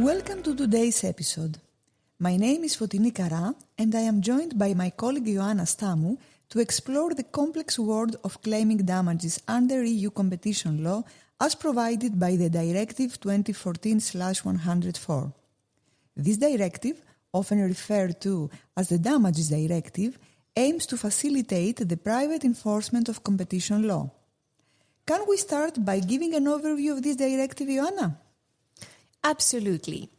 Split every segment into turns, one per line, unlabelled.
Welcome to today's episode. My name is Fotini Karra and I am joined by my colleague Ioanna Stamou to explore the complex world of claiming damages under EU competition law as provided by the Directive 2014/104. This directive, often referred to as the Damages Directive, aims to facilitate the private enforcement of competition law. Can we start by giving an overview of this directive, Ioanna?
Absolutely.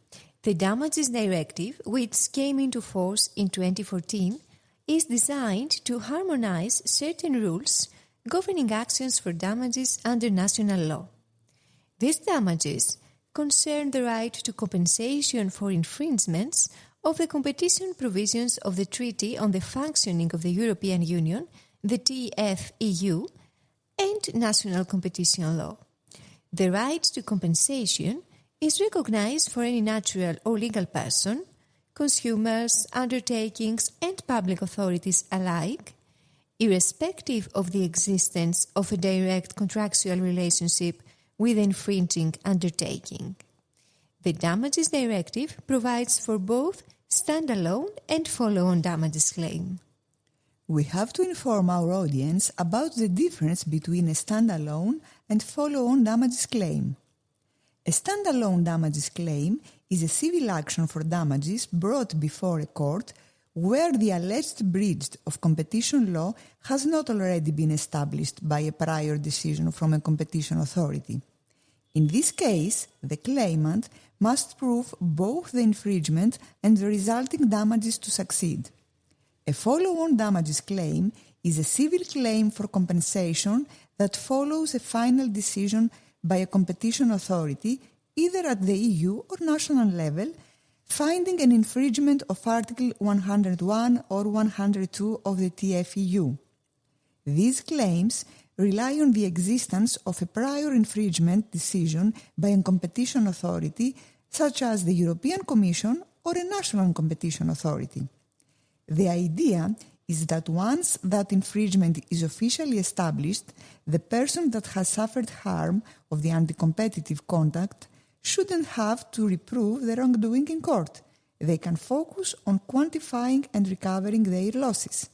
The Damages Directive, which came into force in 2014, is designed to harmonize certain rules governing actions for damages under national law. These damages concern the right to compensation for infringements of the competition provisions of the Treaty on the Functioning of the European Union, the TFEU, and national competition law. The right to compensation is recognized for any natural or legal person, consumers, undertakings, and public authorities alike, irrespective of the existence of a direct contractual relationship with the infringing undertaking. The Damages Directive provides for both standalone and follow-on damages claim.
We have to inform our audience about the difference between a standalone and follow-on damages claim. A standalone damages claim is a civil action for damages brought before a court where the alleged breach of competition law has not already been established by a prior decision from a competition authority. In this case, the claimant must prove both the infringement and the resulting damages to succeed. A follow-on damages claim is a civil claim for compensation that follows a final decision by a competition authority, either at the EU or national level, finding an infringement of Article 101 or 102 of the TFEU. These claims rely on the existence of a prior infringement decision by a competition authority, such as the European Commission or a national competition authority. The idea is that once that infringement is officially established, the person that has suffered harm of the anti-competitive conduct shouldn't have to reprove the wrongdoing in court. They can focus on quantifying and recovering their losses.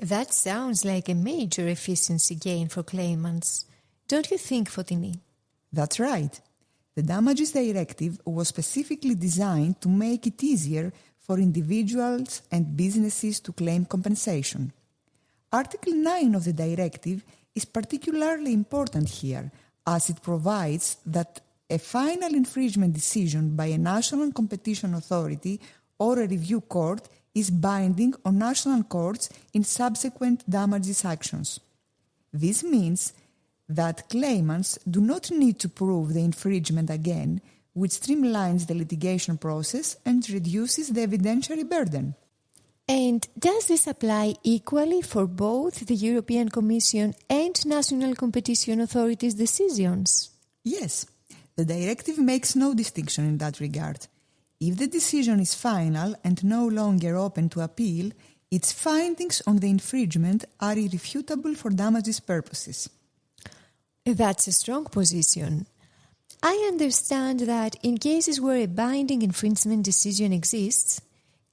That sounds like a major efficiency gain for claimants. Don't you think, Fotini?
That's right. The Damages Directive was specifically designed to make it easier for individuals and businesses to claim compensation. Article 9 of the directive is particularly important here, as it provides that a final infringement decision by a national competition authority or a review court is binding on national courts in subsequent damages actions. This means that claimants do not need to prove the infringement again, which streamlines the litigation process and reduces the evidentiary burden.
And does this apply equally for both the European Commission and national competition authorities' decisions?
Yes, the directive makes no distinction in that regard. If the decision is final and no longer open to appeal, its findings on the infringement are irrefutable for damages purposes.
That's a strong position. I understand that in cases where a binding infringement decision exists,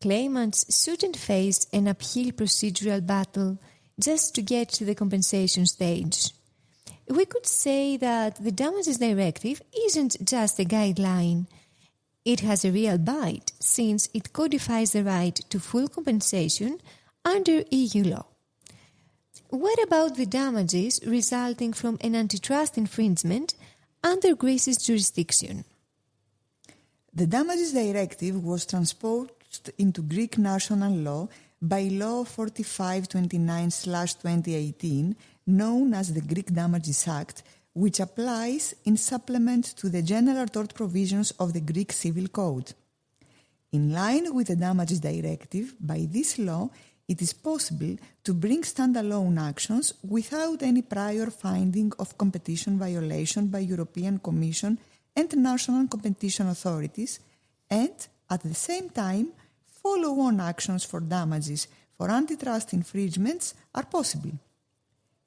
claimants shouldn't face an uphill procedural battle just to get to the compensation stage. We could say that the Damages Directive isn't just a guideline. It has a real bite, since it codifies the right to full compensation under EU law. What about the damages resulting from an antitrust infringement under Greece's jurisdiction?
The Damages Directive was transposed into Greek national law by Law 4529/2018, known as the Greek Damages Act, which applies in supplement to the general tort provisions of the Greek Civil Code. In line with the Damages Directive, by this law, it is possible to bring standalone actions without any prior finding of competition violation by European Commission and national competition authorities, and at the same time, follow-on actions for damages for antitrust infringements are possible.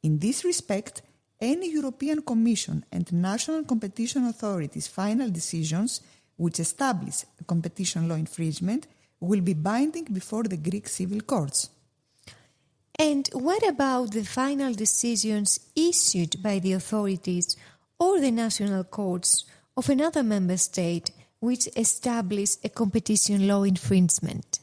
In this respect, any European Commission and national competition authorities' final decisions which establish a competition law infringement, will be binding before the Greek civil courts.
And what about the final decisions issued by the authorities or the national courts of another member state which establish a competition law infringement?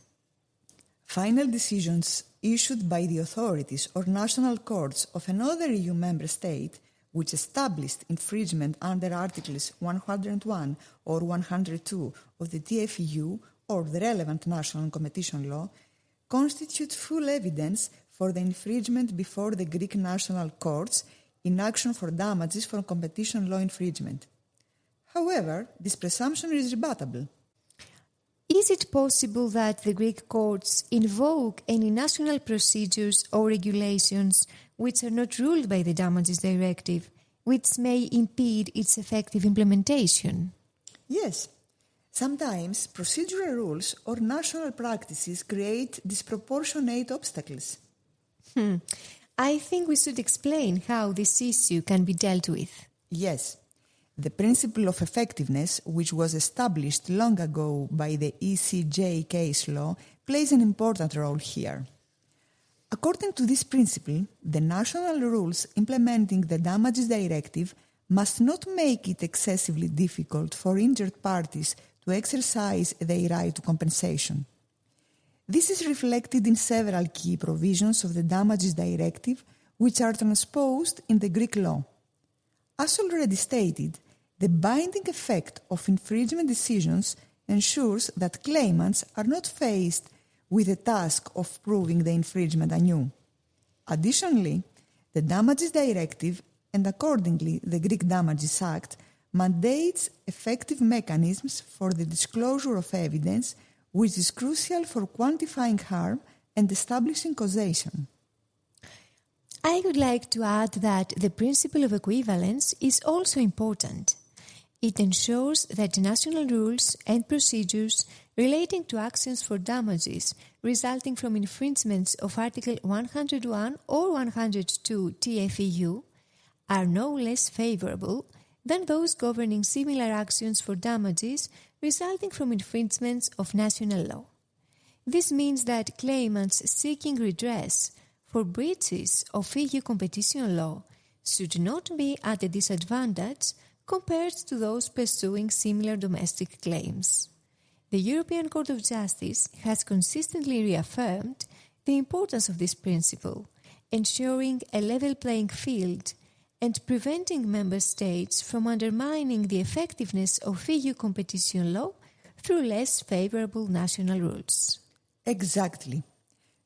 Final decisions issued by the authorities or national courts of another EU member state which established infringement under Articles 101 or 102 of the TFEU or the relevant national competition law constitute full evidence for the infringement before the Greek national courts in action for damages for competition law infringement. However, this presumption is rebuttable.
Is it possible that the Greek courts invoke any national procedures or regulations which are not ruled by the Damages Directive, which may impede its effective implementation?
Yes. Sometimes procedural rules or national practices create disproportionate obstacles.
I think we should explain how this issue can be dealt with.
Yes. The principle of effectiveness, which was established long ago by the ECJ case law, plays an important role here. According to this principle, the national rules implementing the Damages Directive must not make it excessively difficult for injured parties to exercise their right to compensation. This is reflected in several key provisions of the Damages Directive, which are transposed in the Greek law. As already stated, the binding effect of infringement decisions ensures that claimants are not faced with the task of proving the infringement anew. Additionally, the Damages Directive and accordingly the Greek Damages Act mandates effective mechanisms for the disclosure of evidence, which is crucial for quantifying harm and establishing causation.
I would like to add that the principle of equivalence is also important. It ensures that national rules and procedures relating to actions for damages resulting from infringements of Article 101 or 102 TFEU are no less favorable than those governing similar actions for damages resulting from infringements of national law. This means that claimants seeking redress for breaches of EU competition law should not be at a disadvantage compared to those pursuing similar domestic claims. The European Court of Justice has consistently reaffirmed the importance of this principle, ensuring a level playing field and preventing member states from undermining the effectiveness of EU competition law through less favorable national rules.
Exactly.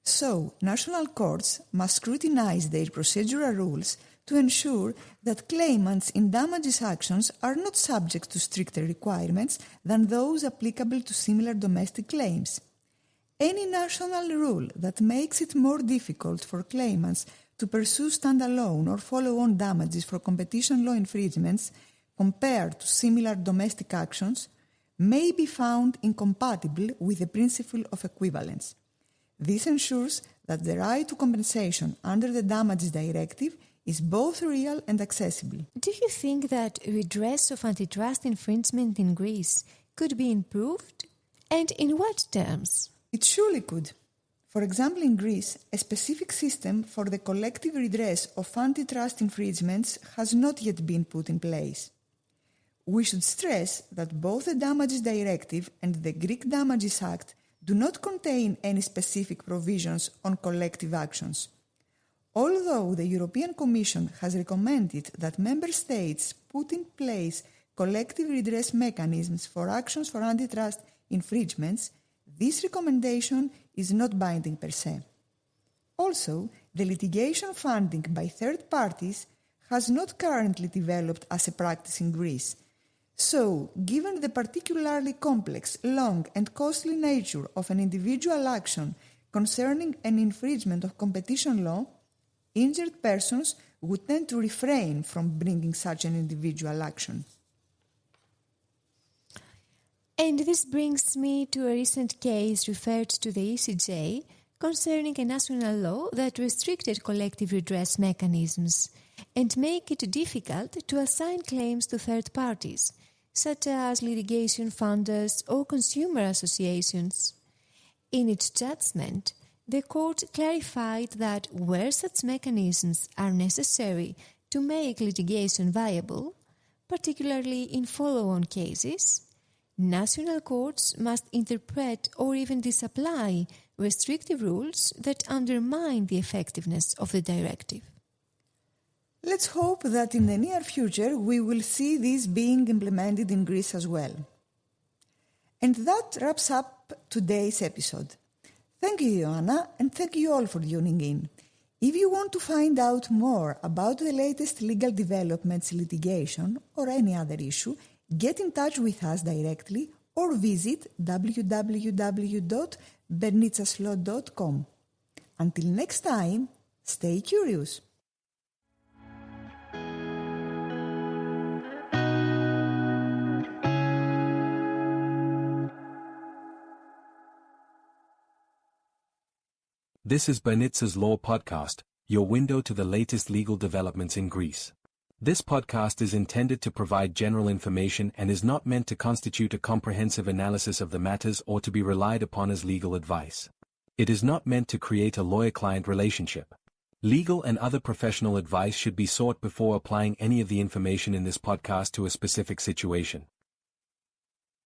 So, national courts must scrutinize their procedural rules to ensure that claimants in damages actions are not subject to stricter requirements than those applicable to similar domestic claims. Any national rule that makes it more difficult for claimants to pursue standalone or follow-on damages for competition law infringements compared to similar domestic actions may be found incompatible with the principle of equivalence. This ensures that the right to compensation under the Damages Directive is both real and accessible.
Do you think that redress of antitrust infringement in Greece could be improved? And in what terms?
It surely could. For example, in Greece, a specific system for the collective redress of antitrust infringements has not yet been put in place. We should stress that both the Damages Directive and the Greek Damages Act do not contain any specific provisions on collective actions. Although the European Commission has recommended that member states put in place collective redress mechanisms for actions for antitrust infringements, this recommendation is not binding per se. Also, the litigation funding by third parties has not currently developed as a practice in Greece. So, given the particularly complex, long and costly nature of an individual action concerning an infringement of competition law, injured persons would tend to refrain from bringing such an individual action.
And this brings me to a recent case referred to the ECJ concerning a national law that restricted collective redress mechanisms and make it difficult to assign claims to third parties, such as litigation funders or consumer associations. In its judgment, the court clarified that where such mechanisms are necessary to make litigation viable, particularly in follow-on cases, national courts must interpret or even disapply restrictive rules that undermine the effectiveness of the directive.
Let's hope that in the near future we will see this being implemented in Greece as well. And that wraps up today's episode. Thank you, Ioanna, and thank you all for tuning in. If you want to find out more about the latest legal developments, litigation, or any other issue, get in touch with us directly or visit www.bernitsaslaw.com. Until next time, stay curious.
This is Bernitsa's Law Podcast, your window to the latest legal developments in Greece. This podcast is intended to provide general information and is not meant to constitute a comprehensive analysis of the matters or to be relied upon as legal advice. It is not meant to create a lawyer-client relationship. Legal and other professional advice should be sought before applying any of the information in this podcast to a specific situation.